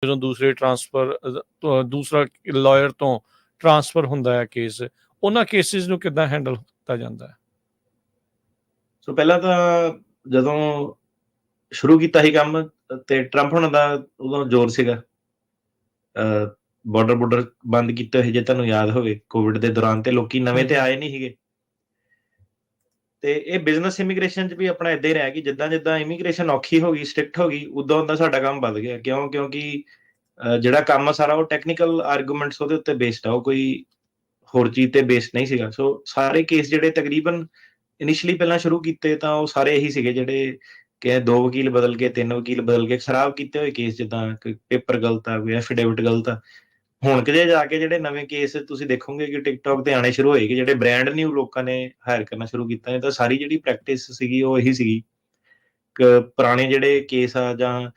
ਜਦੋਂ ਦੂਸਰਾ ਲਾਇਰ ਤੋਂ ਟਰਾਂਸਫਰ ਹੁੰਦਾ ਹੈ ਕੇਸ, ਉਹਨਾਂ ਕੇਸਿਸ ਨੂੰ ਕਿੱਦਾਂ ਹੈਂਡਲ ਕੀਤਾ ਜਾਂਦਾ ਹੈ? ਸੋ ਪਹਿਲਾਂ ਤਾਂ ਜਦੋਂ ਸ਼ੁਰੂ ਕੀਤਾ ਸੀ ਕੰਮ ਤੇ ਟਰੰਪ ਹੋਣਾ ਦਾ ਉਦੋਂ ਜ਼ੋਰ ਸੀਗਾ, ਬਾਰਡਰ ਬੰਦ ਕੀਤੇ ਹੋਏ, ਜੇ ਤੁਹਾਨੂੰ ਯਾਦ ਹੋਵੇ ਕੋਵਿਡ ਦੇ ਦੌਰਾਨ, ਤੇ ਲੋਕੀ ਨਵੇਂ ਤੇ ਆਏ ਨਹੀਂ ਸੀਗੇ। ਤੇ ਇਹ ਬਿਜ਼ਨਸ ਇਮੀਗ੍ਰੇਸ਼ਨ 'ਚ ਵੀ ਆਪਣਾ ਏਦਾਂ ਹੀ ਰਿਹਾ ਕਿ ਜਿੱਦਾਂ ਇਮੀਗ੍ਰੇਸ਼ਨ ਔਖੀ ਹੋ ਗਈ, ਸਟ੍ਰਿਕਟ ਹੋ ਗਈ, ਉਦਾਂ ਸਾਡਾ ਕੰਮ ਵੱਧ ਗਿਆ। ਕਿਉਂਕਿ ਜਿਹੜਾ ਕੰਮ ਆ ਸਾਰਾ ਉਹ ਟੈਕਨੀਕਲ ਆਰਗੂਮੈਂਟਸ ਉਹਦੇ ਉੱਤੇ ਬੇਸਡ ਆ, ਉਹ ਕੋਈ ਹੋਰ ਚੀਜ਼ ਤੇ ਬੇਸਡ ਨਹੀਂ ਸੀਗਾ। ਸੋ ਸਾਰੇ ਕੇਸ ਜਿਹੜੇ ਤਕਰੀਬਨ ਇਨੀਸ਼ੀਅਲੀ ਪਹਿਲਾਂ ਸ਼ੁਰੂ ਕੀਤੇ ਤਾਂ ਉਹ ਸਾਰੇ ਇਹੀ ਸੀਗੇ, ਜਿਹੜੇ ਕਿ 2 ਵਕੀਲ ਬਦਲ ਕੇ 3 ਵਕੀਲ ਬਦਲ ਕੇ ਖਰਾਬ ਕੀਤੇ ਹੋਏ ਕੇਸ, ਜਿੱਦਾਂ ਕੋਈ ਪੇਪਰ ਗਲਤ ਆ, ਕੋਈ ਐਫੀਡੇਵਿਟ ਗਲਤ ਆ। ਹੁਣ ਕਿਤੇ ਜਾ ਕੇ ਜਿਹੜੇ ਨਵੇਂ ਕੇਸ ਤੁਸੀਂ ਦੇਖੋਗੇ ਕਿ ਟਿਕਟੋਕ ਤੇ ਆਣੇ ਸ਼ੁਰੂ ਹੋਏ, ਕਿ ਜਿਹੜੇ ਬ੍ਰਾਂਡ ਨਿਊ ਲੋਕਾਂ ਨੇ ਹਾਇਰ ਕਰਨਾ ਸ਼ੁਰੂ ਕੀਤਾ ਹੈ, ਤਾਂ ਸਾਰੀ ਜਿਹੜੀ ਪ੍ਰੈਕਟਿਸ ਸੀਗੀ ਉਹ ਇਹੀ ਸੀਗੀ। ਪੁਰਾਣੇ ਜਿਹੜੇ ਕੇਸ ਆ ਜਾਂ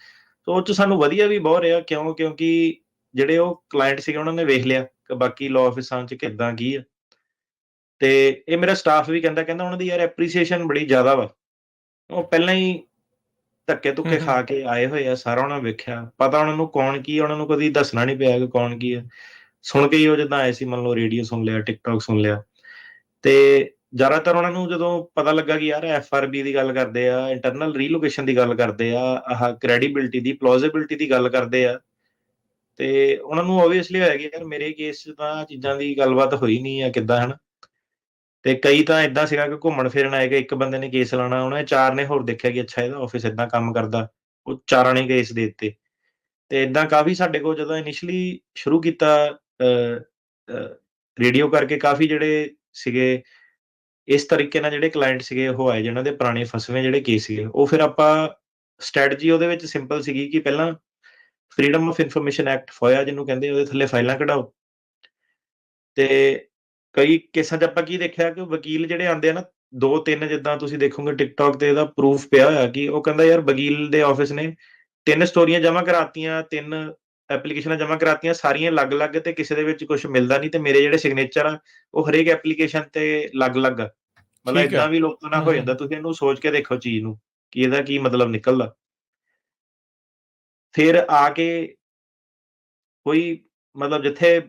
ਉਹ 'ਚ ਸਾਨੂੰ ਵਧੀਆ ਵੀ ਬਹੁਤ ਰਿਹਾ, ਕਿਉਂਕਿ ਜਿਹੜੇ ਉਹ ਕਲਾਇੰਟ ਸੀਗੇ ਉਹਨਾਂ ਨੇ ਵੇਖ ਲਿਆ ਕਿ ਬਾਕੀ ਲਾਅ ਆਫਿਸਾਂ 'ਚ ਕਿੱਦਾਂ ਕੀ ਆ। ਤੇ ਇਹ ਮੇਰਾ ਸਟਾਫ ਵੀ ਕਹਿੰਦਾ ਉਹਨਾਂ ਦੀ ਯਾਰ ਐਪਰੀਸੀਏਸ਼ਨ ਬੜੀ ਜ਼ਿਆਦਾ ਵਾ। ਉਹ ਪਹਿਲਾਂ ਹੀ ਧੱਕੇ ਧੁੱਕੇ ਖਾ ਕੇ ਆਏ ਹੋਏ ਆ, ਸਾਰਾ ਉਹਨਾਂ ਵੇਖਿਆ, ਪਤਾ ਉਹਨਾਂ ਨੂੰ ਕੌਣ ਕੀ ਆ, ਉਹਨਾਂ ਨੂੰ ਕਦੀ ਦੱਸਣਾ ਨਹੀਂ ਪਿਆ ਕਿ ਕੌਣ ਕੀ ਆ। ਸੁਣ ਕੇ ਹੀ ਉਹ ਜਿੱਦਾਂ ਆਏ ਸੀ, ਮੰਨ ਲਓ ਰੇਡੀਓ ਸੁਣ ਲਿਆ, ਟਿਕਟੋਕ ਸੁਣ ਲਿਆ, ਤੇ ਜ਼ਿਆਦਾਤਰ ਉਹਨਾਂ ਨੂੰ ਜਦੋਂ ਪਤਾ ਲੱਗਾ ਕਿ ਯਾਰ FRB ਦੀ ਗੱਲ ਕਰਦੇ ਆ, ਇੰਟਰਨਲ ਰੀਲੋਕੇਸ਼ਨ ਦੀ ਗੱਲ ਕਰਦੇ ਆ, ਆਹ ਕ੍ਰੈਡੀਬਿਲਿਟੀ ਦੀ, ਪਲੋਜ਼ੀਬਿਲਿਟੀ ਦੀ ਗੱਲ ਕਰਦੇ ਆ, ਤੇ ਉਹਨਾਂ ਨੂੰ ਓਬਵੀਅਸਲੀ ਹੋਇਆ ਕਿ ਯਾਰ ਮੇਰੇ ਕੇਸ 'ਚ ਤਾਂ ਚੀਜ਼ਾਂ ਦੀ ਗੱਲਬਾਤ ਹੋਈ ਨਹੀਂ ਆ, ਕਿੱਦਾਂ ਹਨਾ। ਤੇ ਕਈ ਤਾਂ ਏਦਾਂ ਸੀਗਾ ਕਿ ਘੁੰਮਣ ਫਿਰਨ ਆਏਗਾ, ਇੱਕ ਬੰਦੇ ਨੇ ਕੇਸ ਲਾਉਣਾ, ਉਹਨੇ 4 ਨੇ ਹੋਰ ਦੇਖਿਆ ਕਿ ਅੱਛਾ ਇਹਦਾ ਆਫਿਸ ਏਦਾਂ ਕੰਮ ਕਰਦਾ, ਉਹ 4ਾਂ ਨੇ ਕੇਸ ਦੇ ਦਿੱਤੇ। ਤੇ ਏਦਾਂ ਕਾਫੀ ਸਾਡੇ ਕੋਲ ਜਦੋਂ ਇਨੀਸ਼ੀਅਲੀ ਸ਼ੁਰੂ ਕੀਤਾ ਰੇਡੀਓ ਕਰਕੇ, ਕਾਫੀ ਜਿਹੜੇ ਸੀਗੇ ਇਸ ਤਰੀਕੇ ਨਾਲ ਜਿਹੜੇ ਕਲਾਇੰਟ ਸੀਗੇ ਉਹ ਆਏ, ਜਿਹਨਾਂ ਦੇ ਪੁਰਾਣੇ ਫਸਵੇਂ ਜਿਹੜੇ ਕੇਸ ਸੀਗੇ। ਉਹ ਫਿਰ ਆਪਾਂ ਸਟ੍ਰੈਟਜੀ ਉਹਦੇ ਵਿੱਚ ਸਿੰਪਲ ਸੀਗੀ ਕਿ ਪਹਿਲਾਂ freedom of information act FOIA ਜਿਹਨੂੰ ਕਹਿੰਦੇ, ਉਹਦੇ ਥੱਲੇ ਫਾਈਲਾਂ ਕਢਾਓ। ਤੇ ਕਈ ਕੇਸਾਂ 'ਚ ਆਪਾਂ ਕੀ ਦੇਖਿਆ ਕਿ ਵਕੀਲ ਜਿਹੜੇ ਆਉਂਦੇ ਆ ਨਾ, 2-3, ਜਿੱਦਾਂ ਤੁਸੀਂ ਦੇਖੋਗੇ ਟਿਕਟੋਕ ਤੇ ਇਹਦਾ ਪ੍ਰੂਫ ਪਿਆ ਹੋਇਆ ਕਿ ਉਹ ਕਹਿੰਦਾ ਯਾਰ ਵਕੀਲ ਦੇ ਆਫਿਸ ਨੇ 3 ਸਟੋਰੀਆਂ ਜਮ੍ਹਾਂ ਕਰਾਤੀਆਂ, 3 ਐਪਲੀਕੇਸ਼ਨਾਂ ਜਮ੍ਹਾਂ ਕਰਾਤੀਆਂ, ਸਾਰੀਆਂ ਅਲੱਗ-ਅਲੱਗ, ਤੇ ਕਿਸੇ ਦੇ ਵਿੱਚ ਕੁਛ ਮਿਲਦਾ ਨਹੀਂ, ਤੇ ਮੇਰੇ ਜਿਹੜੇ ਸਿਗਨੇਚਰ ਆ ਉਹ ਹਰੇਕ ਐਪਲੀਕੇਸ਼ਨ ਤੇ ਅਲੱਗ-ਅਲੱਗ ਆ। ਮਤਲਬ ਏਦਾਂ ਵੀ ਲੋਕਾਂ ਨਾਲ ਹੋ ਜਾਂਦਾ। ਤੁਸੀਂ ਇਹਨੂੰ ਸੋਚ ਕੇ ਦੇਖੋ ਚੀਜ਼ ਨੂੰ ਕਿ ਇਹਦਾ ਕੀ ਮਤਲਬ ਨਿਕਲਦਾ। ਫਿਰ ਆ ਕੇ ਕੋਈ ਮਤਲਬ ਜਿੱਥੇ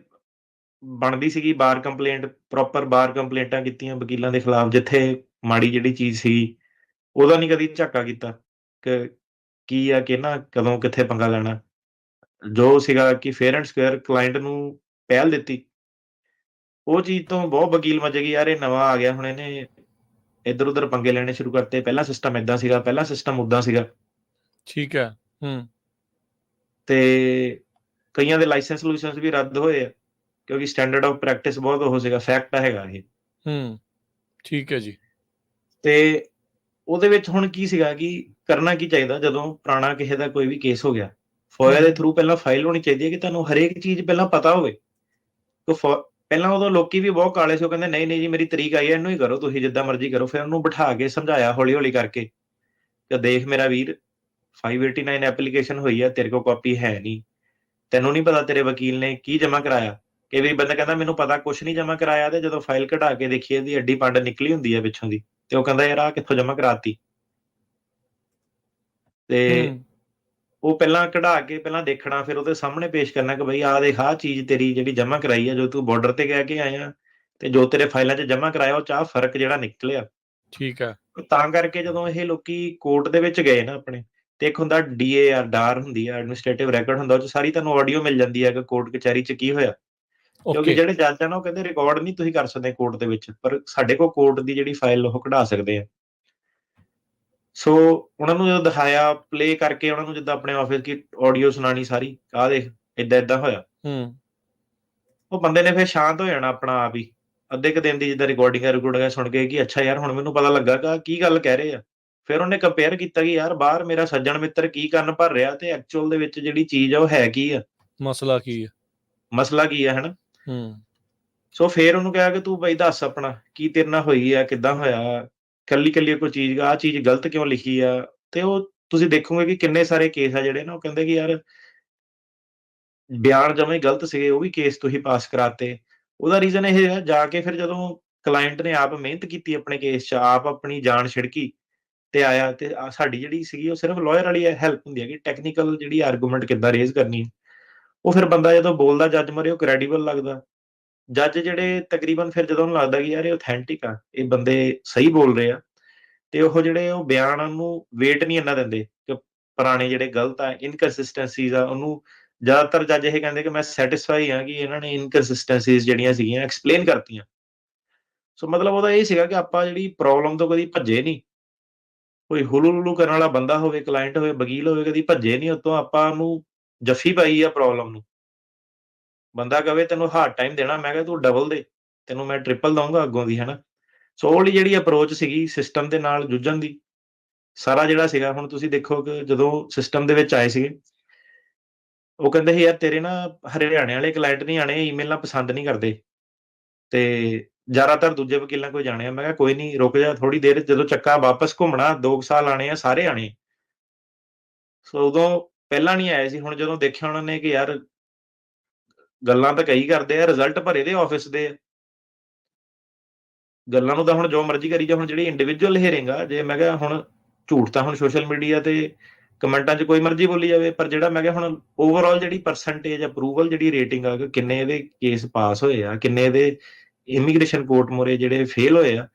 ਬਣਦੀ ਸੀਗੀ ਬਾਰ ਕੰਪਲੇਂਟ, ਪ੍ਰੋਪਰ ਬਾਰ ਕੰਪਲੇਂਟਾਂ ਕੀਤੀਆਂ ਵਕੀਲਾਂ ਦੇ ਖਿਲਾਫ, ਜਿੱਥੇ ਮਾੜੀ ਜਿਹੜੀ ਚੀਜ਼ ਸੀ ਉਹਦਾ ਨਹੀਂ ਕਦੀ ਝਾਕਾ ਕੀਤਾ ਕਿ ਕੀ ਆ, ਕਿ ਨਾ ਕਦੋਂ ਕਿੱਥੇ ਪੰਗਾ ਲੈਣਾ। ਜੋ ਸੀਗਾ ਕਿ ਫੇਅਰ ਐਂਡ ਸਕੁਏਅਰ ਕਲਾਇੰਟ ਨੂੰ ਪਹਿਲ ਦਿੱਤੀ। ਉਹ ਚੀਜ਼ ਤੋਂ ਬਹੁਤ ਵਕੀਲ ਮੱਚ ਗਏ, ਯਾਰ ਇਹ ਨਵਾਂ ਆ ਗਿਆ, ਹੁਣ ਇਹਨੇ ਇੱਧਰ-ਉੱਧਰ ਪੰਗੇ ਲੈਣੇ ਸ਼ੁਰੂ ਕਰਤੇ। ਪਹਿਲਾਂ ਸਿਸਟਮ ਏਦਾਂ ਸੀਗਾ, ਪਹਿਲਾਂ ਸਿਸਟਮ ਓਦਾਂ ਸੀਗਾ। ਠੀਕ ਹੈ। ਤੇ ਕਈਆਂ ਦੇ ਲਾਇਸੈਂਸ ਵੀ ਰੱਦ ਹੋਏ ਆ, ਕਿਉਂਕਿ ਸਟੈਂਡਰਡ ਆਫ ਪ੍ਰੈਕਟਿਸ ਬਹੁਤ ਉਹ ਸੀਗਾ, ਫੈਕਟ ਹੈਗਾ ਇਹ। ਠੀਕ ਹੈ ਜੀ। ਤੇ ਉਹਦੇ ਵਿੱਚ ਹੁਣ ਕੀ ਸੀਗਾ ਕਿ ਕਰਨਾ ਕੀ ਚਾਹੀਦਾ ਜਦੋਂ ਪੁਰਾਣਾ ਕਿਸੇ ਦਾ ਕੋਈ ਵੀ ਕੇਸ ਹੋ ਗਿਆ। FOIA ਦੇ ਥਰੂ ਪਹਿਲਾਂ ਫਾਈਲ ਹੋਣੀ ਚਾਹੀਦੀ ਹੈ ਕਿ ਤੁਹਾਨੂੰ ਹਰੇਕ ਚੀਜ਼ ਪਹਿਲਾਂ ਪਤਾ ਹੋਵੇ। ਪਹਿਲਾਂ ਉਦੋਂ ਲੋਕੀ ਵੀ ਬਹੁਤ ਕਾਲੇ ਸੀ, ਉਹ ਕਹਿੰਦੇ ਨਹੀਂ ਜੀ ਮੇਰੀ ਤਰੀਕ ਆਈ ਹੈ, ਇਹਨੂੰ ਹੀ ਕਰੋ, ਤੁਸੀਂ ਜਿੱਦਾਂ ਮਰਜ਼ੀ ਕਰੋ। ਫਿਰ ਉਹਨੂੰ ਬਿਠਾ ਕੇ ਸਮਝਾਇਆ ਹੌਲੀ-ਹੌਲੀ ਕਰਕੇ ਕਿ ਦੇਖ ਮੇਰਾ ਵੀਰ, 589 ਐਪਲੀਕੇਸ਼ਨ ਹੋਈ ਆ, ਤੇਰੇ ਕੋਲ ਕਾਪੀ ਹੈ ਨਹੀਂ, ਤੈਨੂੰ ਨਹੀਂ ਪਤਾ ਤੇਰੇ ਵਕੀਲ ਨੇ ਕੀ ਜਮ੍ਹਾਂ ਕਰਾਇਆ। ਕਈ ਵਾਰੀ ਬੰਦਾ ਕਹਿੰਦਾ ਮੈਨੂੰ ਪਤਾ ਕੁਛ ਨਹੀਂ ਜਮ੍ਹਾਂ ਕਰਾਇਆ, ਤੇ ਜਦੋਂ ਫਾਈਲ ਕਢਾ ਕੇ ਦੇਖੀਏ ਇਹਦੀ ਅੱਡੀ ਪੰਡ ਨਿਕਲੀ ਹੁੰਦੀ ਹੈ ਪਿੱਛੋਂ ਦੀ, ਤੇ ਉਹ ਕਹਿੰਦਾ ਯਾਰ ਆਹ ਕਿੱਥੋਂ ਜਮ੍ਹਾਂ ਕਰਾਤੀ। ਤੇ ਉਹ ਪਹਿਲਾਂ ਕਢਾ ਕੇ ਪਹਿਲਾਂ ਦੇਖਣਾ, ਫਿਰ ਉਹਦੇ ਸਾਹਮਣੇ ਪੇਸ਼ ਕਰਨਾ ਕਿ ਬਈ ਆਹ ਦੇਖ, ਆਹ ਚੀਜ਼ ਤੇਰੀ ਜਿਹੜੀ ਜਮ੍ਹਾਂ ਕਰਾਈ ਆ, ਜੋ ਤੂੰ ਬਾਰਡਰ ਤੇ ਕਹਿ ਕੇ ਆਇਆ, ਤੇ ਜੋ ਤੇਰੇ ਫਾਈਲਾਂ 'ਚ ਜਮ੍ਹਾਂ ਕਰਾਇਆ, ਉਹ 'ਚ ਆਹ ਫਰਕ ਜਿਹੜਾ ਨਿਕਲਿਆ। ਠੀਕ ਹੈ। ਤਾਂ ਕਰਕੇ ਜਦੋਂ ਇਹ ਲੋਕੀ ਕੋਰਟ ਦੇ ਵਿੱਚ ਗਏ ਨਾ ਆਪਣੇ, ਤੇ ਇੱਕ ਹੁੰਦਾ DAR, ਡਾਰ ਹੁੰਦੀ ਆ, ਐਡਮਿਨਿਸਟ੍ਰੇਟਿਵ ਰੈਕੋਰਡ ਹੁੰਦਾ, ਉਹ 'ਚ ਸਾਰੀ ਤੁਹਾਨੂੰ ਆਡੀਓ ਮਿਲ ਜਾਂਦੀ ਹੈ ਕਿ ਕੋਰਟ ਕਚਹਿਰੀ 'ਚ ਕੀ ਹੋਇਆ। ਕਿਉਂਕਿ ਜਿਹੜੇ ਜੱਜ ਆ ਨਾ, ਉਹ ਕਹਿੰਦੇ ਰਿਕਾਰਡ ਨਹੀਂ ਤੁਸੀਂ ਕਰ ਸਕਦੇ ਕੋਰਟ ਦੇ ਵਿੱਚ, ਪਰ ਸਾਡੇ ਕੋਲ ਕੋਰਟ ਦੀ ਜਿਹੜੀ ਫਾਈਲ ਉਹ ਕਢਾ ਸਕਦੇ ਆ। ਸੋ ਉਹਨਾਂ ਨੂੰ ਜਦੋਂ ਦਿਖਾਇਆ ਪਲੇ ਕਰਕੇ, ਉਹਨਾਂ ਨੂੰ ਜਿੱਦਾਂ ਆਪਣੇ ਆਫਿਸ ਦੀ ਆਡੀਓ ਸੁਣਾਣੀ ਸਾਰੀ, ਆਹ ਦੇਖ ਏਦਾਂ ਹੋਇਆ। ਉਹ ਬੰਦੇ ਨੇ ਫਿਰ ਸ਼ਾਂਤ ਹੋ ਜਾਣਾ ਆਪਣਾ ਆਪ ਹੀ, ਅੱਧੇ ਕੁ ਦਿਨ ਦੀ ਜਿੱਦਾਂ ਰਿਕਾਰਡਿੰਗ ਸੁਣ ਕੇ ਕਿ ਅੱਛਾ ਯਾਰ ਹੁਣ ਮੈਨੂੰ ਪਤਾ ਲੱਗਾ ਕਿ ਕੀ ਗੱਲ ਕਹਿ ਰਹੇ ਆ। ਫਿਰ ਉਹਨੇ ਕੰਪੇਅਰ ਕੀਤਾ ਕਿ ਯਾਰ ਬਾਹਰ ਮੇਰਾ ਸੱਜਣ ਮਿੱਤਰ ਕੀ ਕੰਨ ਭਰ ਰਿਹਾ, ਤੇ ਐਕਚੁਅਲ ਦੇ ਵਿੱਚ ਜਿਹੜੀ ਚੀਜ਼ ਆ ਉਹ ਹੈ ਕੀ ਆ, ਮਸਲਾ ਕੀ ਆ, ਹਨਾ। ਸੋ ਫਿਰ ਉਹਨੂੰ ਕਿਹਾ ਕਿ ਤੂੰ ਬਈ ਦੱਸ ਆਪਣਾ ਕੀ ਤੇਰੇ ਨਾਲ ਹੋਈ ਆ, ਕਿੱਦਾਂ ਹੋਇਆ, ਕੱਲੀ ਕੋਈ ਚੀਜ਼, ਆਹ ਚੀਜ਼ ਗਲਤ ਕਿਉਂ ਲਿਖੀ ਆ। ਤੇ ਉਹ ਤੁਸੀਂ ਦੇਖੋਗੇ ਕਿ ਕਿੰਨੇ ਸਾਰੇ ਕੇਸ ਆ ਜਿਹੜੇ ਨਾ, ਉਹ ਕਹਿੰਦੇ ਕਿ ਯਾਰ ਬਿਆਨ ਜਮਾਂ ਹੀ ਗਲਤ ਸੀਗੇ, ਉਹ ਵੀ ਕੇਸ ਤੁਸੀਂ ਪਾਸ ਕਰਾਤੇ। ਉਹਦਾ ਰੀਜ਼ਨ ਇਹ ਹੈ, ਜਾ ਕੇ ਫਿਰ ਜਦੋਂ ਕਲਾਇੰਟ ਨੇ ਆਪ ਮਿਹਨਤ ਕੀਤੀ ਆਪਣੇ ਕੇਸ 'ਚ, ਆਪ ਆਪਣੀ ਜਾਨ ਛਿੜਕੀ ਤੇ ਆਇਆ, ਤੇ ਸਾਡੀ ਜਿਹੜੀ ਸੀਗੀ ਉਹ ਸਿਰਫ ਲਾਇਰ ਵਾਲੀ ਹੈਲਪ ਹੁੰਦੀ ਹੈ ਕਿ ਟੈਕਨੀਕਲ ਜਿਹੜੀ ਆਰਗੂਮੈਂਟ ਕਿੱਦਾਂ ਰੇਜ਼ ਕਰਨੀ ਹੈ। ਉਹ ਫਿਰ ਬੰਦਾ ਜਦੋਂ ਬੋਲਦਾ ਜੱਜ ਮੂਹਰੇ ਉਹ ਕ੍ਰੈਡੀਬਲ ਲੱਗਦਾ। ਜੱਜ ਜਿਹੜੇ ਤਕਰੀਬਨ ਫਿਰ ਜਦੋਂ ਉਹਨੂੰ ਲੱਗਦਾ ਕਿ ਯਾਰ ਇਹ authentic ਆ, ਇਹ ਬੰਦੇ ਸਹੀ ਬੋਲ ਰਹੇ ਆ, ਤੇ ਉਹ ਜਿਹੜੇ ਉਹ ਬਿਆਨ ਨੂੰ weight ਨਹੀਂ ਇੰਨਾ ਦਿੰਦੇ ਕਿ ਪੁਰਾਣੇ ਜਿਹੜੇ ਗਲਤ ਆ, inconsistencies ਆ, ਉਹਨੂੰ ਜ਼ਿਆਦਾਤਰ ਜੱਜ ਇਹ ਕਹਿੰਦੇ ਕਿ ਮੈਂ ਸੈਟਿਸਫਾਈ ਹਾਂ ਕਿ ਇਹਨਾਂ ਨੇ inconsistencies ਜਿਹੜੀਆਂ ਸੀਗੀਆਂ ਐਕਸਪਲੇਨ ਕਰਤੀਆਂ। ਸੋ ਮਤਲਬ ਉਹਦਾ ਇਹ ਸੀਗਾ ਕਿ ਆਪਾਂ ਜਿਹੜੀ ਪ੍ਰੋਬਲਮ ਤੋਂ ਕਦੀ ਭੱਜੇ ਨਹੀਂ। ਕੋਈ ਹੁਲੂ-ਹੁਲੂ ਕਰਨ ਵਾਲਾ ਬੰਦਾ ਹੋਵੇ, ਕਲਾਇੰਟ ਹੋਵੇ, ਵਕੀਲ ਹੋਵੇ, ਕਦੀ ਭੱਜੇ ਨਹੀਂ ਉਹਤੋਂ, ਆਪਾਂ ਉਹਨੂੰ ਜੱਫੀ ਪਾਈ ਆ ਪ੍ਰੋਬਲਮ ਨੂੰ। ਬੰਦਾ ਕਵੇ ਤੈਨੂੰ ਹਾਰਡ ਟਾਈਮ ਦੇਣਾ, ਮੈਂ ਕਿਹਾ ਤੂੰ ਡਬਲ ਦੇ, ਤੈਨੂੰ ਮੈਂ ਟ੍ਰਿਪਲ ਦਊਂਗਾ ਅੱਗੋਂ ਦੀ, ਹਨਾ। ਸੋ ਉਹ ਵਾਲੀ ਜਿਹੜੀ ਅਪਰੋਚ ਸੀਗੀ ਸਿਸਟਮ ਦੇ ਨਾਲ ਜੂਝਣ ਦੀ, ਸਾਰਾ ਜਿਹੜਾ ਸੀਗਾ, ਹੁਣ ਤੁਸੀਂ ਦੇਖੋ ਕਿ ਜਦੋਂ ਸਿਸਟਮ ਦੇ ਵਿੱਚ ਆਏ ਸੀਗੇ, ਉਹ ਕਹਿੰਦੇ ਸੀ ਯਾਰ ਤੇਰੇ ਨਾ ਹਰਿਆਣੇ ਵਾਲੇ ਕਲਾਇੰਟ ਨਹੀਂ ਆਣੇ, ਈਮੇਲ ਨਾਲ ਪਸੰਦ ਨਹੀਂ ਕਰਦੇ, ਤੇ ਜ਼ਿਆਦਾਤਰ ਦੂਜੇ ਵਕੀਲਾਂ ਕੋਲ ਜਾਣੇ ਆ। ਮੈਂ ਕਿਹਾ ਕੋਈ ਨਹੀਂ, ਰੁਕ ਜਾ ਥੋੜੀ ਦੇਰ, ਜਦੋਂ ਚੱਕਾ ਵਾਪਸ ਘੁੰਮਣਾ 2 ਸਾਲ ਆਣੇ ਆ, ਸਾਰੇ ਆਣੇ। ਸੋ ਉਦੋਂ ਪਹਿਲਾਂ ਨਹੀਂ ਆਏ ਸੀ। ਹੁਣ ਜਦੋਂ ਦੇਖਿਆ ਉਹਨਾਂ ਨੇ ਕਿ ਯਾਰ ਗੱਲਾਂ ਤਾਂ ਕਈ ਕਰਦੇ ਆ, ਰਿਜ਼ਲਟ ਭਰੇ ਦੇ ਆਫਿਸ ਦੇ ਆ। ਗੱਲਾਂ ਨੂੰ ਤਾਂ ਹੁਣ ਜੋ ਮਰਜ਼ੀ ਕਰੀ ਜਾ, ਹੁਣ ਜਿਹੜੀ ਇੰਡੀਵਿਜੂਅਲ ਹੇਰਿੰਗ ਜੇ ਮੈਂ ਕਿਹਾ ਹੁਣ ਝੂਠ ਤਾਂ ਹੁਣ ਸੋਸ਼ਲ ਮੀਡੀਆ ਤੇ ਕਮੈਂਟਾਂ 'ਚ ਕੋਈ ਮਰਜ਼ੀ ਬੋਲੀ ਜਾਵੇ, ਪਰ ਜਿਹੜਾ ਮੈਂ ਕਿਹਾ ਹੁਣ ਓਵਰਆਲ ਜਿਹੜੀ ਪਰਸੈਂਟੇਜ ਅਪਰੂਵਲ ਜਿਹੜੀ ਰੇਟਿੰਗ ਆ, ਕਿ ਕਿੰਨੇ ਇਹਦੇ ਕੇਸ ਪਾਸ ਹੋਏ ਆ, ਕਿੰਨੇ ਇਹਦੇ ਇਮੀਗ੍ਰੇਸ਼ਨ ਕੋਰਟ ਮੂਹਰੇ ਜਿਹੜੇ ਫੇਲ ਹੋਏ ਆ,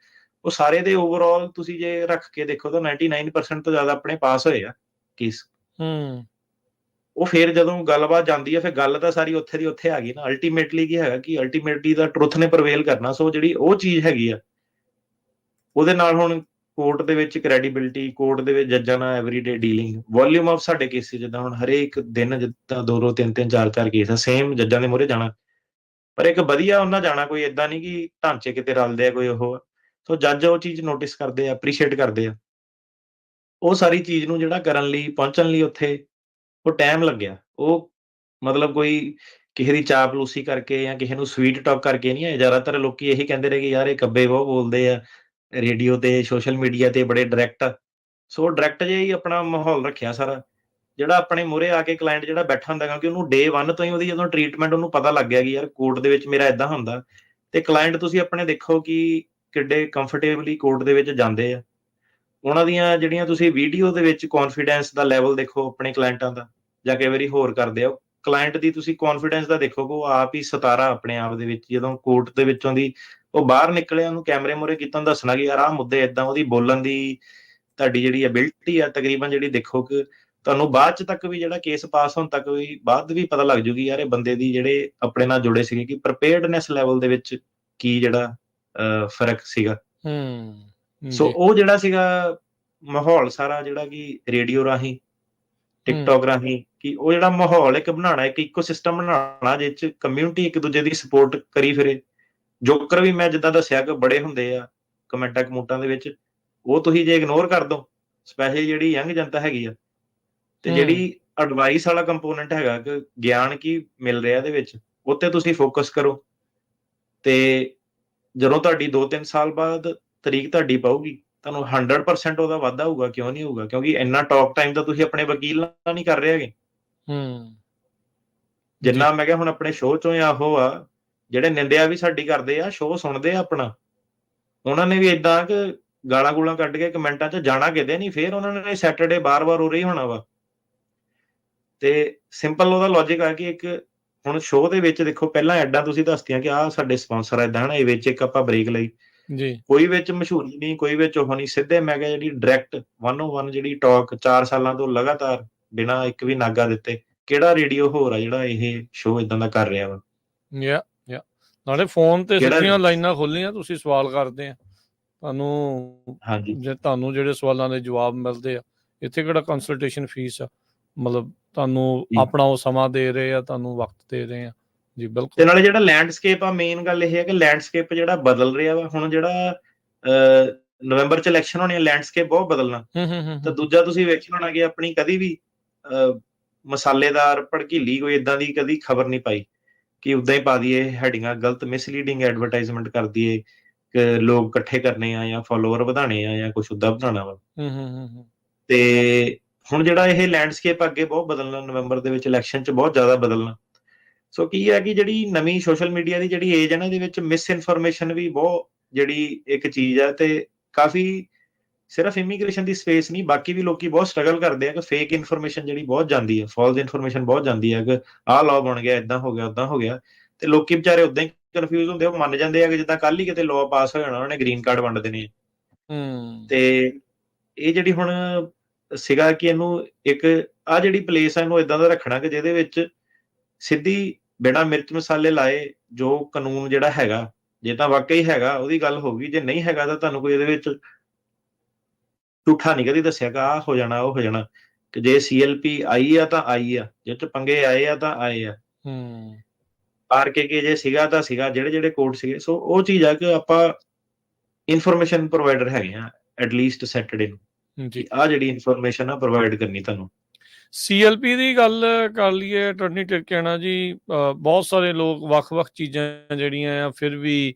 ਉਹ ਸਾਰੇ ਦੇ ਓਵਰਆਲ ਤੁਸੀਂ ਜੇ ਰੱਖ ਕੇ ਦੇਖੋ ਤਾਂ 99% ਤੋਂ ਜ਼ਿਆਦਾ ਆਪਣੇ ਪਾਸ ਹੋਏ ਆ ਕੇਸ। ਉਹ ਫਿਰ ਜਦੋਂ ਗੱਲਬਾਤ ਜਾਂਦੀ ਹੈ, ਫਿਰ ਗੱਲ ਤਾਂ ਸਾਰੀ ਉੱਥੇ ਦੀ ਉੱਥੇ ਆ ਗਈ ਨਾ। ਅਲਟੀਮੇਟਲੀ ਕੀ ਹੈਗਾ ਕਿ ਅਲਟੀਮੇਟਲੀ ਦਾ ਟਰੁੱਥ ਨੇ ਪ੍ਰਵੇਲ ਕਰਨਾ। ਸੋ ਜਿਹੜੀ ਉਹ ਚੀਜ਼ ਹੈਗੀ ਆ, ਉਹਦੇ ਨਾਲ ਹੁਣ ਕੋਰਟ ਦੇ ਵਿੱਚ ਕ੍ਰੈਡੀਬਿਲਿਟੀ, ਕੋਰਟ ਦੇ ਵਿੱਚ ਜੱਜਾਂ ਨਾਲ ਐਵਰੀਡੇ ਡੀਲਿੰਗ, ਵੋਲਿਊਮ ਆਫ ਸਾਡੇ ਕੇਸਿਸ, ਜਿੱਦਾਂ ਹੁਣ ਹਰੇਕ ਦਿਨ ਜਿੱਦਾਂ 2-2 3-3 4-4 ਕੇਸ ਆ, ਸੇਮ ਜੱਜਾਂ ਦੇ ਮੂਹਰੇ ਜਾਣਾ, ਪਰ ਇੱਕ ਵਧੀਆ ਉਹਨਾਂ ਜਾਣਾ, ਕੋਈ ਏਦਾਂ ਨਹੀਂ ਕਿ ਢਾਂਚੇ ਕਿਤੇ ਰਲਦੇ ਆ, ਕੋਈ ਉਹ। ਸੋ ਜੱਜ ਉਹ ਚੀਜ਼ ਨੋਟਿਸ ਕਰਦੇ ਆ, ਐਪਰੀਸ਼ੀਏਟ ਕਰਦੇ ਆ। ਉਹ ਸਾਰੀ ਚੀਜ਼ ਨੂੰ ਜਿਹੜਾ ਕਰਨ ਲਈ, ਪਹੁੰਚਣ ਲਈ ਉੱਥੇ ਉਹ ਟਾਈਮ ਲੱਗਿਆ। ਉਹ ਮਤਲਬ ਕੋਈ ਕਿਸੇ ਦੀ ਚਾਪਲੂਸੀ ਕਰਕੇ ਜਾਂ ਕਿਸੇ ਨੂੰ ਸਵੀਟ ਟਾਕ ਕਰਕੇ ਨਹੀਂ ਆਏ। ਜ਼ਿਆਦਾਤਰ ਲੋਕੀ ਇਹੀ ਕਹਿੰਦੇ ਰਹੇ ਕਿ ਯਾਰ ਇਹ ਕੱਬੇ ਬਹੁਤ ਬੋਲਦੇ ਆ, ਰੇਡੀਓ ਤੇ, ਸੋਸ਼ਲ ਮੀਡੀਆ ਤੇ ਬੜੇ ਡਾਇਰੈਕਟ ਆ। ਸੋ ਡਾਇਰੈਕਟ ਜਿਹਾ ਹੀ ਆਪਣਾ ਮਾਹੌਲ ਰੱਖਿਆ ਸਾਰਾ। ਜਿਹੜਾ ਆਪਣੇ ਮੂਹਰੇ ਆ ਕੇ ਕਲਾਇੰਟ ਜਿਹੜਾ ਬੈਠਾ ਹੁੰਦਾ, ਕਿਉਂਕਿ ਉਹਨੂੰ ਡੇ 1 ਤੋਂ ਹੀ ਉਹਦੀ ਜਦੋਂ ਟ੍ਰੀਟਮੈਂਟ ਉਹਨੂੰ ਪਤਾ ਲੱਗ ਗਿਆ ਕਿ ਯਾਰ ਕੋਰਟ ਦੇ ਵਿੱਚ ਮੇਰਾ ਏਦਾਂ ਹੁੰਦਾ, ਤੇ ਕਲਾਇੰਟ ਤੁਸੀਂ ਆਪਣੇ ਦੇਖੋ ਕਿ ਕਿੱਡੇ ਕੰਫਰਟੇਬਲੀ ਕੋਰਟ ਦੇ ਵਿੱਚ ਜਾਂਦੇ ਆ। ਉਹਨਾਂ ਦੀਆਂ ਜਿਹੜੀਆਂ ਤੁਸੀਂ ਵੀਡੀਓ ਦੇ ਵਿੱਚ ਕੌਨਫੀਡੈਂਸ ਦਾ ਲੈਵਲ ਦੇਖੋ ਆਪਣੇ ਕਲਾਇੰਟਾਂ ਦਾ, ਜਾਂ ਕਈ ਵਾਰੀ ਹੋਰ ਕਰਦੇ ਆ, ਕਲਾਇੰਟ ਦੀ ਤੁਸੀਂ ਕੌਨਫੀਡੈਂਸ ਦਾ ਦੇਖੋ ਕਿ ਉਹ ਆਪ ਹੀ ਸਿਤਾਰਾ ਆਪਣੇ ਆਪ ਦੇ ਵਿੱਚ। ਜਦੋਂ ਕੋਰਟ ਦੇ ਵਿੱਚੋਂ ਦੀ ਉਹ ਬਾਹਰ ਨਿਕਲਿਆ, ਉਹਨੂੰ ਕੈਮਰੇ ਮੂਹਰੇ ਕੀਤਾ, ਉਹਨੂੰ ਦੱਸਣਾ ਕਿ ਯਾਰ ਆਹ ਮੁੱਦੇ ਏਦਾਂ, ਉਹਦੀ ਬੋਲਣ ਦੀ ਤੁਹਾਡੀ ਜਿਹੜੀ ਐਬਿਲਿਟੀ ਆ ਤਕਰੀਬਨ ਜਿਹੜੀ ਦੇਖੋ ਕਿ ਤੁਹਾਨੂੰ ਬਾਅਦ 'ਚ ਤੱਕ ਵੀ ਜਿਹੜਾ ਕੇਸ ਪਾਸ ਹੋਣ ਤੱਕ ਵੀ ਬਾਅਦ ਵੀ ਪਤਾ ਲੱਗ ਜੂਗੀ ਯਾਰ ਇਹ ਬੰਦੇ ਦੀ ਜਿਹੜੇ ਆਪਣੇ ਨਾਲ ਜੁੜੇ ਸੀਗੇ ਕਿ ਪ੍ਰੀਪੇਅਰਡਨੈਸ ਲੈਵਲ ਦੇ ਵਿੱਚ ਕੀ ਜਿਹੜਾ ਫ਼ਰਕ ਸੀਗਾ। ਸੋ ਜੀ ਉਹ ਜਿਹੜਾ ਸੀਗਾ ਮਾਹੌਲ ਸਾਰਾ, ਜਿਹੜਾ ਕਿ ਰੇਡੀਓ ਰਾਹੀਂ, ਟਿਕਟੌਕ ਰਾਹੀਂ, ਕਿ ਉਹ ਜਿਹੜਾ ਮਾਹੌਲ ਇੱਕ ਬਣਾਉਣਾ, ਇੱਕ ਇਕੋਸਿਸਟਮ ਬਣਾਉਣਾ ਜਿਹ 'ਚ ਕਮਿਊਨਿਟੀ ਇੱਕ ਦੂਜੇ ਦੀ ਸਪੋਰਟ ਕਰੀ ਫਿਰੇ। ਜੋਕਰ ਵੀ ਮੈਂ ਜਿੱਦਾਂ ਦੱਸਿਆ ਕਿ ਬੜੇ ਹੁੰਦੇ ਆ ਕਮੈਂਟਾਂ ਕਮੂਟਾਂ ਦੇ ਵਿੱਚ, ਉਹ ਤੁਸੀਂ ਜੇ ਇਗਨੋਰ ਕਰ ਦੋ, ਸਪੈਸ਼ਲੀ ਜਿਹੜੀ ਯੰਗ ਜਨਤਾ ਹੈਗੀ ਆ, ਤੇ ਜਿਹੜੀ ਐਡਵਾਈਸ ਵਾਲਾ ਕੰਪੋਨੈਂਟ ਹੈਗਾ ਕਿ ਗਿਆਨ ਕੀ ਮਿਲ ਰਿਹਾ ਇਹਦੇ ਵਿੱਚ, ਉੱਤੇ ਤੁਸੀਂ ਫੋਕਸ ਕਰੋ। ਤੇ ਜਦੋਂ ਤੁਹਾਡੀ 2-3 ਸਾਲ ਬਾਅਦ ਤਰੀਕ ਤੁਹਾਡੀ ਪਊਗੀ, ਤੁਹਾਨੂੰ 100% ਉਹਦਾ ਵਾਧਾ ਹੋਊਗਾ। ਕਿਉਂ ਨਹੀਂ ਹੋਊਗਾ? ਕਿਉਂਕਿ ਇੰਨਾ ਟਾਕ ਟਾਈਮ ਤਾਂ ਤੁਸੀਂ ਆਪਣੇ ਵਕੀਲ ਨਾਲ ਨਹੀਂ ਕਰ ਰਹੇ ਹੈਗੇ। ਜਿੰਨਾ ਮੈਂ ਕਿਹਾ ਹੁਣ ਆਪਣੇ ਸ਼ੋਅ 'ਚੋਂ ਜਾਂ ਉਹ ਆ ਜਿਹੜੇ ਨਿੰਦਿਆ ਵੀ ਸਾਡੀ ਕਰਦੇ ਆ, ਸ਼ੋਅ ਸੁਣਦੇ ਆ ਆਪਣਾ, ਉਹਨਾਂ ਨੇ ਵੀ ਏਦਾਂ ਕਿ ਗਾਲਾਂ ਗੂਲਾਂ ਕੱਢ ਕੇ ਕਮੈਂਟਾਂ 'ਚ ਜਾਣਾ ਕਿਤੇ ਨਹੀਂ, ਫਿਰ ਉਹਨਾਂ ਨੇ ਸੈਟਰਡੇ ਬਾਰ-ਬਾਰ ਉਰੇ ਹੀ ਹੋਣਾ ਵਾ। ਤੇ ਸਿੰਪਲ ਉਹਦਾ ਲੌਜਿਕ ਆ ਕਿ ਇੱਕ ਹੁਣ ਸ਼ੋਅ ਦੇ ਵਿੱਚ ਦੇਖੋ, ਪਹਿਲਾਂ ਐਡਾਂ ਤੁਸੀਂ ਦੱਸਤੀਆਂ ਕਿ ਆਹ ਸਾਡੇ ਸਪਾਂਸਰ ਏਦਾਂ ਹਨਾ, ਇਹ ਵਿੱਚ ਇੱਕ ਆਪਾਂ ਬ੍ਰੇਕ ਲਈ, ਜੀ ਕੋਈ ਵਿੱਚ ਮਸ਼ਹੂਰੀ ਨਹੀਂ, ਕੋਈ ਵਿੱਚ ਉਹ ਨਹੀਂ, ਸਿੱਧੇ ਮੈਂ ਕਿਹਾ ਜਿਹੜੀ ਡਾਇਰੈਕਟ 1-on-1 ਜਿਹੜੀ ਟਾਕ 4 ਸਾਲਾਂ ਤੋਂ ਲਗਾਤਾਰ ਬਿਨਾਂ ਇੱਕ ਵੀ ਨਾਗਾ ਦਿੱਤੇ, ਕਿਹੜਾ ਰੇਡੀਓ ਹੋਰ ਆ ਜਿਹੜਾ ਇਹ ਸ਼ੋਅ ਏਦਾਂ ਦਾ ਕਰ ਰਿਹਾ ਵਾ? ਯਾ ਨਾਲੇ ਫੋਨ ਤੇ ਕਿਹੜਾ? ਸਿੱਧੀਆਂ ਲਾਈਨਾਂ ਖੋਲੀਆਂ, ਤੁਸੀਂ ਸਵਾਲ ਕਰਦੇ ਆ, ਤੁਹਾਨੂੰ ਹਾਂਜੀ ਜੇ ਤੁਹਾਨੂੰ ਜਿਹੜੇ ਸਵਾਲਾਂ ਦੇ ਜਵਾਬ ਮਿਲਦੇ ਆ, ਇੱਥੇ ਕਿਹੜਾ ਕੰਸਲਟੇਸ਼ਨ ਫੀਸ ਆ, ਮਤਲਬ ਤੁਹਾਨੂੰ ਜੀ। ਆਪਣਾ ਉਹ ਸਮਾਂ ਦੇ ਰਹੇ ਆ, ਤੁਹਾਨੂੰ ਵਕਤ ਦੇ ਰਹੇ ਆ ਜੀ। ਤੇ ਬਿਲਕੁਲ। ਨਾਲੇ ਜਿਹੜਾ ਲੈਂਡਸਕੇਪ ਆ, ਮੇਨ ਗੱਲ ਇਹ ਹੈ ਕਿ ਲੈਂਡਸਕੇਪ ਜਿਹੜਾ ਬਦਲ ਰਿਹਾ ਵਾ ਹੁਣ, ਜਿਹੜਾ ਨਵੰਬਰ 'ਚ ਇਲੈਕਸ਼ਨ ਹੋਣੀ ਆ, ਲੈਂਡਸਕੇਪ ਬਹੁਤ ਬਦਲਣਾ। ਤੇ ਦੂਜਾ ਤੁਸੀਂ ਵੇਖਿਆ ਹੋਣਾ ਕਿ ਆਪਣੀ ਕਦੀ ਵੀ ਮਸਾਲੇਦਾਰ ਭੜਕੀਲੀ ਕੋਈ ਏਦਾਂ ਦੀ ਕਦੀ ਖਬਰ ਨਹੀਂ ਪਾਈ ਕਿ ਉਦਾਂ ਹੀ ਪਾ ਦਈਏ ਹੈਡਿੰਗਾਂ, ਗਲਤ ਮਿਸਲੀਡਿੰਗ ਐਡਵਰਟਾਈਜ਼ਮੈਂਟ ਕਰ ਦਈਏ ਕਿ ਲੋਕ ਇਕੱਠੇ ਕਰਨੇ ਆ ਜਾਂ ਫਾਲੋਅਰ ਵਧਾਣੇ ਆ ਜਾਂ ਕੁਛ ਉੱਦਾਂ ਵਧਾਉਣਾ ਵਾ। ਤੇ ਹੁਣ ਜਿਹੜਾ ਇਹ ਲੈਂਡਸਕੇਪ ਅੱਗੇ ਬਹੁਤ ਬਦਲਣਾ, ਨਵੰਬਰ ਦੇ ਵਿੱਚ ਇਲੈਕਸ਼ਨ 'ਚ ਬਹੁਤ ਜ਼ਿਆਦਾ ਬਦਲਣਾ। ਸੋ ਕੀ ਹੈ ਕਿ ਜਿਹੜੀ ਨਵੀਂ ਸੋਸ਼ਲ ਮੀਡੀਆ ਦੀ ਜਿਹੜੀ ਏਜ ਹੈ ਨਾ, ਇਹਦੇ ਵਿੱਚ ਮਿਸ ਇਨਫੋਰਮੇਸ਼ਨ ਵੀ ਬਹੁਤ ਜਿਹੜੀ ਇੱਕ ਚੀਜ਼ ਹੈ, ਤੇ ਕਾਫੀ ਸਿਰਫ ਇਮੀਗ੍ਰੇਸ਼ਨ ਦੀ ਸਪੇਸ ਨਹੀਂ, ਬਾਕੀ ਵੀ ਲੋਕੀ ਬਹੁਤ ਸਟਰਗਲ ਕਰਦੇ ਆ ਕਿ ਫੇਕ ਇਨਫੋਰਮੇਸ਼ਨ ਜਿਹੜੀ ਬਹੁਤ ਜਾਂਦੀ ਹੈ, ਫਾਲਸ ਇਨਫੋਰਮੇਸ਼ਨ ਬਹੁਤ ਜਾਂਦੀ ਹੈ ਕਿ ਆਹ ਲਾਅ ਬਣ ਗਿਆ, ਇਦਾਂ ਹੋ ਗਿਆ, ਉਦਾਂ ਹੋ ਗਿਆ, ਤੇ ਲੋਕੀ ਵਿਚਾਰੇ ਉਦਾਂ ਹੀ ਕਨਫਿਊਜ਼ ਹੁੰਦੇ, ਉਹ ਮੰਨ ਜਾਂਦੇ ਆ ਕਿ ਜਿੱਦਾਂ ਕੱਲ ਹੀ ਕਿਤੇ ਲਾਅ ਪਾਸ ਹੋ ਜਾਣਾ, ਉਹਨਾਂ ਨੇ ਗ੍ਰੀਨ ਕਾਰਡ ਵੰਡ ਦੇਣੇ ਆ। ਤੇ ਇਹ ਜਿਹੜੀ ਹੁਣ ਸੀਗਾ ਕਿ ਇਹਨੂੰ ਇੱਕ ਆ ਜਿਹੜੀ ਪਲੇਸ ਆ ਇਹਨੂੰ ਇਦਾਂ ਦਾ ਰੱਖਣਾ ਕਿ ਜਿਹਦੇ ਵਿੱਚ ਸਿੱਧੀ ਬਿਨਾਂ ਮਿਰਚ ਮਸਾਲੇ ਲਾਏ ਜੋ ਕਾਨੂੰਨ ਜਿਹੜਾ ਹੈਗਾ, ਜੇ ਤਾਂ ਵਾਕਈ ਹੈਗਾ ਉਹਦੀ ਗੱਲ ਹੋਊਗੀ, ਜੇ ਨਹੀਂ ਹੈਗਾ ਤਾਂ ਤੁਹਾਨੂੰ ਕੋਈ ਇਹਦੇ ਵਿੱਚ ਝੂਠਾ ਨਹੀਂ ਕਦੀ ਦੱਸਿਆ ਕਿ ਆਹ ਹੋ ਜਾਣਾ, ਉਹ ਹੋ ਜਾਣਾ, ਕਿ ਜੇ CLP ਆਈ ਆ ਤਾਂ ਆਈ ਆ, ਜੇ ਚ ਪੰਗੇ ਆਏ ਆ ਤਾਂ ਆਏ ਆ। RKK ਜੇ ਸੀਗਾ ਤਾਂ ਸੀਗਾ, ਜਿਹੜੇ ਕੋਡ ਸੀਗੇ। ਸੋ ਉਹ ਚੀਜ਼ ਆ ਕਿ ਆਪਾਂ ਇਨਫੋਰਮੇਸ਼ਨ ਪ੍ਰੋਵਾਈਡਰ ਹੈਗੇ ਆ ਐਟਲੀਸਟ ਸੈਟਰਡੇ ਨੂੰ, ਜੀ ਆ ਜਿਹੜੀ ਇਨਫੋਰਮੇਸ਼ਨ ਆ ਪ੍ਰੋਵਾਈਡ ਕਰਨੀ ਤੁਹਾਨੂੰ। CLP ਦੀ ਗੱਲ ਕਰ ਲਈਏ ਅਟਾਰਨੀ ਟਿਰਕੈਣਾ ਜੀ, ਬਹੁਤ ਸਾਰੇ ਲੋਕ ਵੱਖ-ਵੱਖ ਚੀਜ਼ਾਂ ਜਿਹੜੀਆਂ ਆ ਫਿਰ ਵੀ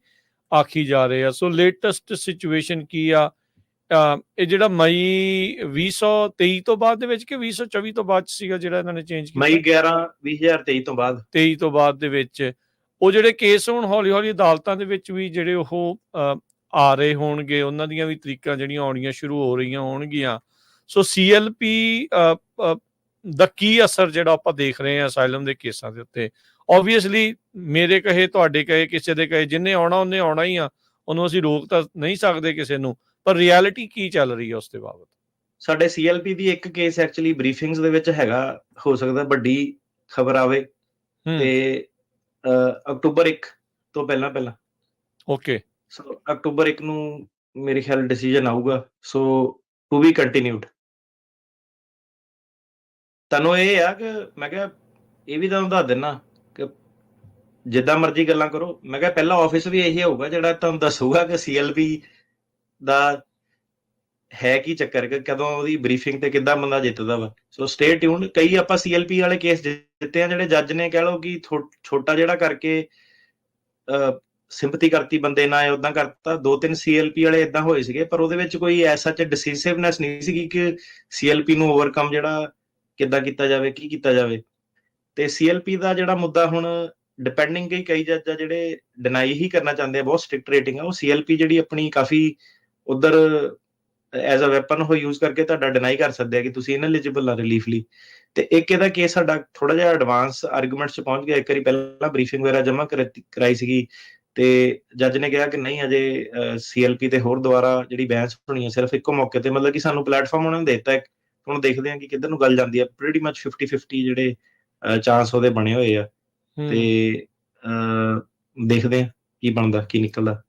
ਆਖੀ ਜਾ ਰਹੇ ਆ। ਸੋ ਲੇਟੈਸਟ ਸਿਚੁਏਸ਼ਨ ਕੀ ਆ? ਇਹ ਜਿਹੜਾ ਮਈ 2023 ਤੋਂ ਬਾਅਦ ਦੇ ਵਿੱਚ ਕਿ 2024 ਤੋਂ ਬਾਅਦ ਸੀਗਾ ਜਿਹੜਾ ਇਹਨਾਂ ਨੇ ਚੇਂਜ ਕੀਤਾ? ਮਈ 11 2023 ਤੋਂ ਬਾਅਦ। 23 ਤੋਂ ਬਾਅਦ ਦੇ ਵਿੱਚ ਉਹ ਜਿਹੜੇ ਕੇਸ ਹੁਣ ਹੌਲੀ-ਹੌਲੀ ਅਦਾਲਤਾਂ ਦੇ ਵਿੱਚ ਵੀ ਜਿਹੜੇ ਉਹ ਆ ਰਹੇ ਹੋਣਗੇ, ਉਹਨਾਂ ਦੀਆਂ ਵੀ ਤਰੀਕਾਂ ਜਿਹੜੀਆਂ ਆਉਣੀਆਂ ਸ਼ੁਰੂ ਹੋ ਰਹੀਆਂ ਹੋਣਗੀਆਂ। ਸੋ CLP ਦਾ ਕੀ ਅਸਰ ਜਿਹੜਾ ਆਪਾਂ ਦੇਖ ਰਹੇ ਹਾਂ ਅਸਾਈਲਮ ਦੇ ਕੇਸਾਂ ਦੇ ਉੱਤੇ? ਓਬਵੀਅਸਲੀ ਮੇਰੇ ਕਹੇ, ਤੁਹਾਡੇ ਕਹੇ, ਕਿਸੇ ਦੇ ਕਹੇ, ਜਿਹਨੇ ਆਉਣਾ ਉਹਨੇ ਆਉਣਾ ਹੀ ਆ, ਉਹਨੂੰ ਅਸੀਂ ਰੋਕ ਤਾਂ ਨਹੀਂ ਸਕਦੇ ਕਿਸੇ ਨੂੰ, ਪਰ ਰਿਐਲਿਟੀ ਕੀ ਚੱਲ ਰਹੀ ਹੈ ਉਸ ਦੇ ਬਾਬਤ? ਸਾਡੇ CLP ਦੀ ਇੱਕ ਕੇਸ ਐਕਚੁਅਲੀ ਬਰੀਫਿੰਗਸ ਦੇ ਵਿੱਚ ਹੈਗਾ, ਹੋ ਸਕਦਾ ਵੱਡੀ ਖਬਰ ਆਵੇ ਤੇ ਅਕਤੂਬਰ 1 ਤੋਂ ਪਹਿਲਾਂ। ਓਕੇ, ਸੋ ਅਕਤੂਬਰ 1 ਨੂੰ ਮੇਰੇ ਖਿਆਲ ਡਿਸੀਜਨ ਆਊਗਾ। So to be continued. ਤੁਹਾਨੂੰ ਇਹ ਆ ਕਿ ਮੈਂ ਕਿਹਾ ਇਹ ਵੀ ਤੁਹਾਨੂੰ ਦੱਸ ਦਿੰਦਾ ਕਿ ਜਿੱਦਾਂ ਮਰਜ਼ੀ ਗੱਲਾਂ ਕਰੋ, ਮੈਂ ਕਿਹਾ ਪਹਿਲਾ ਆਫਿਸ ਵੀ ਇਹੀ ਹੋਊਗਾ ਜਿਹੜਾ ਤੁਹਾਨੂੰ ਦੱਸੂਗਾ ਕਿ CLP ਦਾ ਹੈ ਕੀ ਚੱਕਰ, ਕਿ ਕਦੋਂ ਉਹਦੀ ਬਰੀਫਿੰਗ ਤੇ ਕਿੱਦਾਂ ਬੰਦਾ ਜਿੱਤਦਾ ਵਾ। ਸੋ ਸਟੇ ਟਿਊਨਡ। ਕਈ ਆਪਾਂ CLP ਵਾਲੇ ਕੇਸ ਜਿੱਤੇ ਆ ਜਿਹੜੇ ਜੱਜ ਨੇ ਕਹਿ ਲਓ ਕਿ ਛੋਟਾ ਜਿਹੜਾ ਕਰਕੇ ਸਿੰਪਥੀ ਕਰਤੀ ਬੰਦੇ ਨਾਲ, ਉਦਾਂ ਕਰਤਾ। 2-3 CLP ਵਾਲੇ ਇਦਾਂ ਹੋਏ ਸੀਗੇ, ਪਰ ਉਹਦੇ ਵਿੱਚ ਕੋਈ ਐਸਾ ਡਿਸੀਸਿਵਨੈਸ ਨਹੀਂ ਸੀਗੀ ਕਿ CLP ਨੂੰ ਓਵਰਕਮ ਜਿਹੜਾ ਕਿੱਦਾਂ ਕੀਤਾ ਜਾਵੇ, ਕੀ ਕੀਤਾ ਜਾਵੇ। ਤੇ CLP ਦਾ ਜਿਹੜਾ ਮੁੱਦਾ ਹੁਣ ਡਿਪੈਂਡਿੰਗ ਕਈ ਜੱਜ ਆ ਜਿਹੜੇ ਡਿਨਾਈ ਹੀ ਕਰਨਾ ਚਾਹੁੰਦੇ ਆ, ਬਹੁਤ ਸਟ੍ਰਿਕਟ ਰੇਟਿੰਗ ਆ। ਉਹ CLP ਜਿਹੜੀ ਆਪਣੀ ਕਾਫੀ ਉਧਰ ਐਜ਼ ਅ ਵੈਪਨ ਉਹ ਯੂਜ਼ ਕਰਕੇ ਤੁਹਾਡਾ ਡਿਨਾਈ ਕਰ ਸਕਦੇ ਆ ਕਿ ਤੁਸੀਂ ਇਨਐਲੀਜੀਬਲ ਆ ਰਿਲੀਫ ਲਈ। ਤੇ ਇੱਕ ਇਹਦਾ ਕੇਸ ਸਾਡਾ ਥੋੜਾ ਜਿਹਾ ਐਡਵਾਂਸ ਆਰਗੂਮੈਂਟਸ 'ਚ ਪਹੁੰਚ ਗਿਆ। ਇੱਕ ਵਾਰੀ ਪਹਿਲਾਂ ਬਰੀਫਿੰਗ ਵਗੈਰਾ ਜਮ੍ਹਾਂ ਕਰਾਈ ਸੀਗੀ ਤੇ ਜੱਜ ਨੇ ਕਿਹਾ ਕਿ ਨਹੀਂ, ਅਜੇ CLP ਤੇ ਹੋਰ ਦੁਬਾਰਾ ਜਿਹੜੀ ਬਹਿਸ ਹੋਣੀ ਹੈ ਸਿਰਫ ਇੱਕੋ ਮੌਕੇ ਤੇ, ਮਤਲਬ ਕਿ ਸਾਨੂੰ ਪਲੇਟਫਾਰਮ ਉਹਨਾਂ ਨੇ ਦੇ ਦਿੱਤਾ। ਹੁਣ ਦੇਖਦੇ ਹਾਂ ਕਿ ਕਿੱਧਰ ਨੂੰ ਗੱਲ ਜਾਂਦੀ ਹੈ। ਪ੍ਰੀਟੀ ਮੱਚ 50-50 ਜਿਹੜੇ ਚਾਂਸ ਉਹਦੇ ਬਣੇ ਹੋਏ ਆ, ਤੇ ਦੇਖਦੇ ਹਾਂ ਕੀ ਬਣਦਾ, ਕੀ ਨਿਕਲਦਾ।